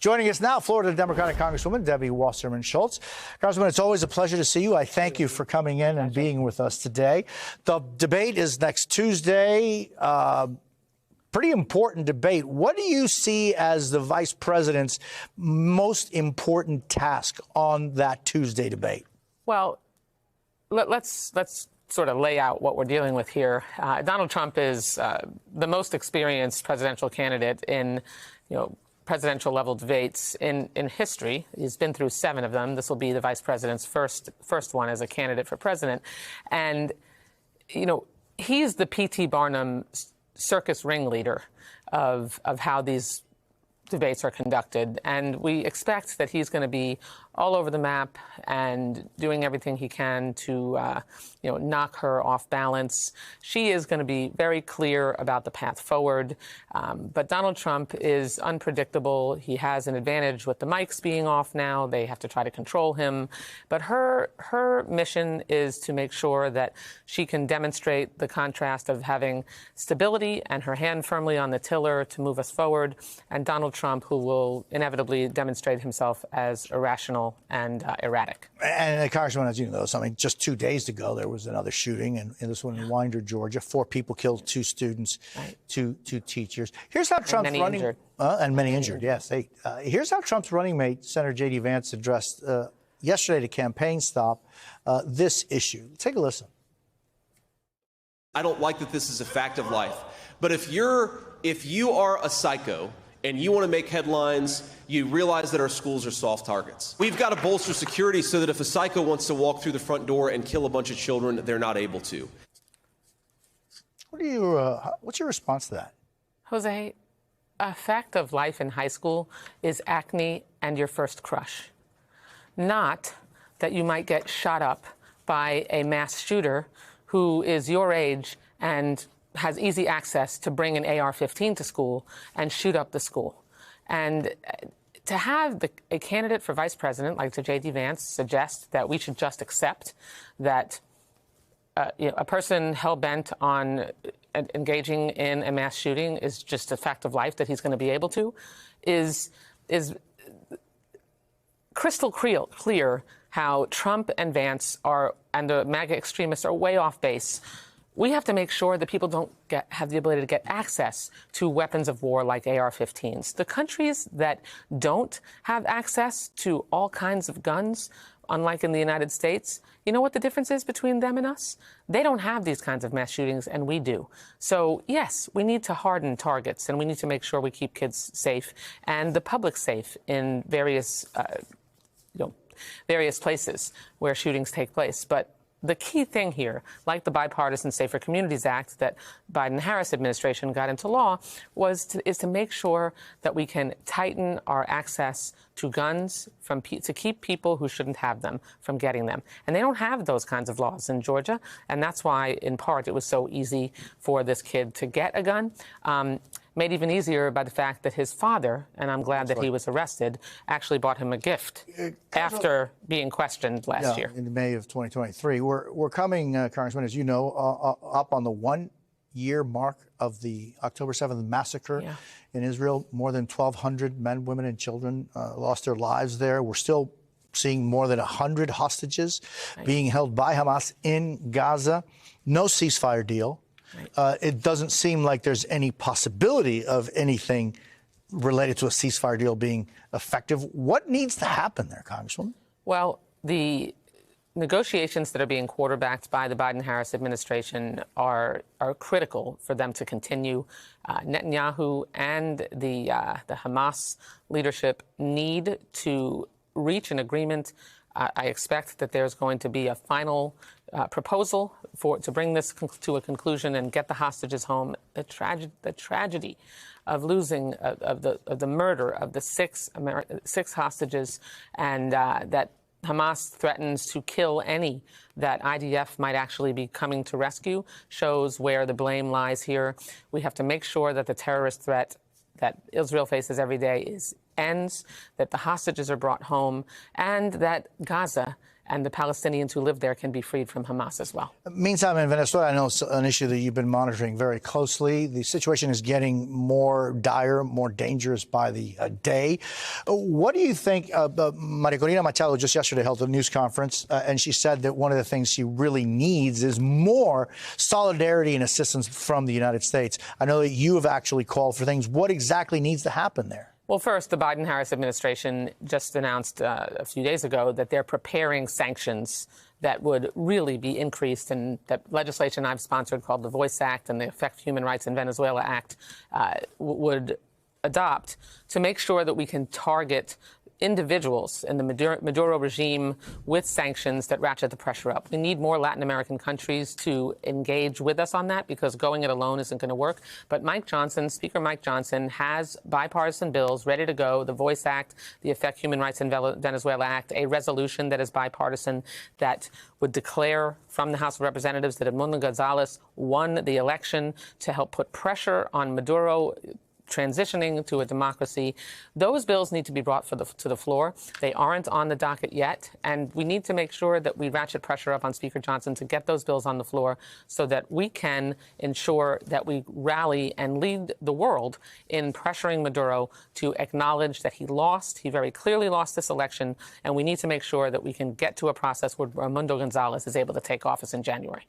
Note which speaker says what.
Speaker 1: Joining us now, Florida Democratic Congresswoman Debbie Wasserman Schultz. Congresswoman, it's always a pleasure to see you. I thank you for coming in and being with us today. The debate is next Tuesday. Pretty important debate. What do you see as the vice president's most important task on that Tuesday debate? Well,
Speaker 2: let's sort of lay out what we're dealing with here. Donald Trump is the most experienced presidential candidate in, presidential level debates in history. He's been through 7 of them. This will be the vice president's first one as a candidate for president. And, he's the P.T. Barnum circus ringleader of how these debates are conducted. And we expect that he's going to be all over the map and doing everything he can to, knock her off balance. She is going to be very clear about the path forward. But Donald Trump is unpredictable. He has an advantage with the mics being off now. They have to try to control him. But her mission is to make sure that she can demonstrate the contrast of having stability and her hand firmly on the tiller to move us forward, and Donald Trump, who will inevitably demonstrate himself as irrational and erratic.
Speaker 1: And Congressman, as you know, just 2 days ago, there was another shooting, and this one in Winder, Georgia. 4 people killed, 2 students, right. two teachers. Here's how Trump's running... Injured. And many injured, yes. Here's how Trump's running mate, Senator J.D. Vance, addressed yesterday to campaign stop this issue. Take a listen.
Speaker 3: I don't like that this is a fact of life. But if you are a psycho and you want to make headlines, you realize that our schools are soft targets. We've got to bolster security so that if a psycho wants to walk through the front door and kill a bunch of children, they're not able to.
Speaker 1: What's your response to that?
Speaker 2: Jose, a fact of life in high school is acne and your first crush. Not that you might get shot up by a mass shooter who is your age and has easy access to bring an AR-15 to school and shoot up the school. And to have a candidate for vice president like J.D. Vance suggest that we should just accept that a person hell-bent on engaging in a mass shooting is just a fact of life that he's going to be able to is crystal clear how Trump and Vance and the MAGA extremists are way off base. We have to make sure that people don't have the ability to get access to weapons of war like AR-15s. The countries that don't have access to all kinds of guns, unlike in the United States, you know what the difference is between them and us? They don't have these kinds of mass shootings, and we do. So, yes, we need to harden targets, and we need to make sure we keep kids safe and the public safe in various places where shootings take place. But the key thing here, like the Bipartisan Safer Communities Act that Biden-Harris administration got into law, is to make sure that we can tighten our access to guns to keep people who shouldn't have them from getting them. And they don't have those kinds of laws in Georgia, and that's why, in part, it was so easy for this kid to get a gun. Made even easier by the fact that his father, and I'm glad that he was arrested, actually bought him a gift after being questioned last year.
Speaker 1: In May of 2023. We're coming, Congressman, as you know, up on the 1-year mark of the October 7th massacre in Israel. More than 1,200 men, women, and children lost their lives there. We're still seeing more than 100 hostages being held by Hamas in Gaza. No ceasefire deal. It doesn't seem like there's any possibility of anything related to a ceasefire deal being effective. What needs to happen there, Congresswoman?
Speaker 2: Well, the negotiations that are being quarterbacked by the Biden-Harris administration are critical for them to continue. Netanyahu and the Hamas leadership need to reach an agreement. I expect that there's going to be a final proposal to bring this to a conclusion and get the hostages home. The tragedy of losing of the murder of the six hostages, and that Hamas threatens to kill any that IDF might actually be coming to rescue, shows where the blame lies here. We have to make sure that the terrorist threat that Israel faces every day ends, that the hostages are brought home, and that Gaza and the Palestinians who live there can be freed from Hamas as well.
Speaker 1: Meantime, in Venezuela, I know it's an issue that you've been monitoring very closely. The situation is getting more dire, more dangerous by the day. What do you think? Maria Corina Machado just yesterday held a news conference, and she said that one of the things she really needs is more solidarity and assistance from the United States. I know that you have actually called for things. What exactly needs to happen there?
Speaker 2: Well, first, the Biden-Harris administration just announced a few days ago that they're preparing sanctions that would really be increased, and that legislation I've sponsored called the VOICE Act and the Affect Human Rights in Venezuela Act would adopt to make sure that we can target individuals in the Maduro regime with sanctions that ratchet the pressure up. We need more Latin American countries to engage with us on that, because going it alone isn't going to work. But Speaker Mike Johnson has bipartisan bills ready to go, the VOICE Act, the Affect Human Rights in Venezuela Act, a resolution that is bipartisan that would declare from the House of Representatives that Edmundo Gonzalez won the election to help put pressure on Maduro transitioning to a democracy. Those bills need to be brought to the floor. They aren't on the docket yet, and we need to make sure that we ratchet pressure up on Speaker Johnson to get those bills on the floor so that we can ensure that we rally and lead the world in pressuring Maduro to acknowledge that he lost. He very clearly lost this election, and we need to make sure that we can get to a process where Edmundo Gonzalez is able to take office in January.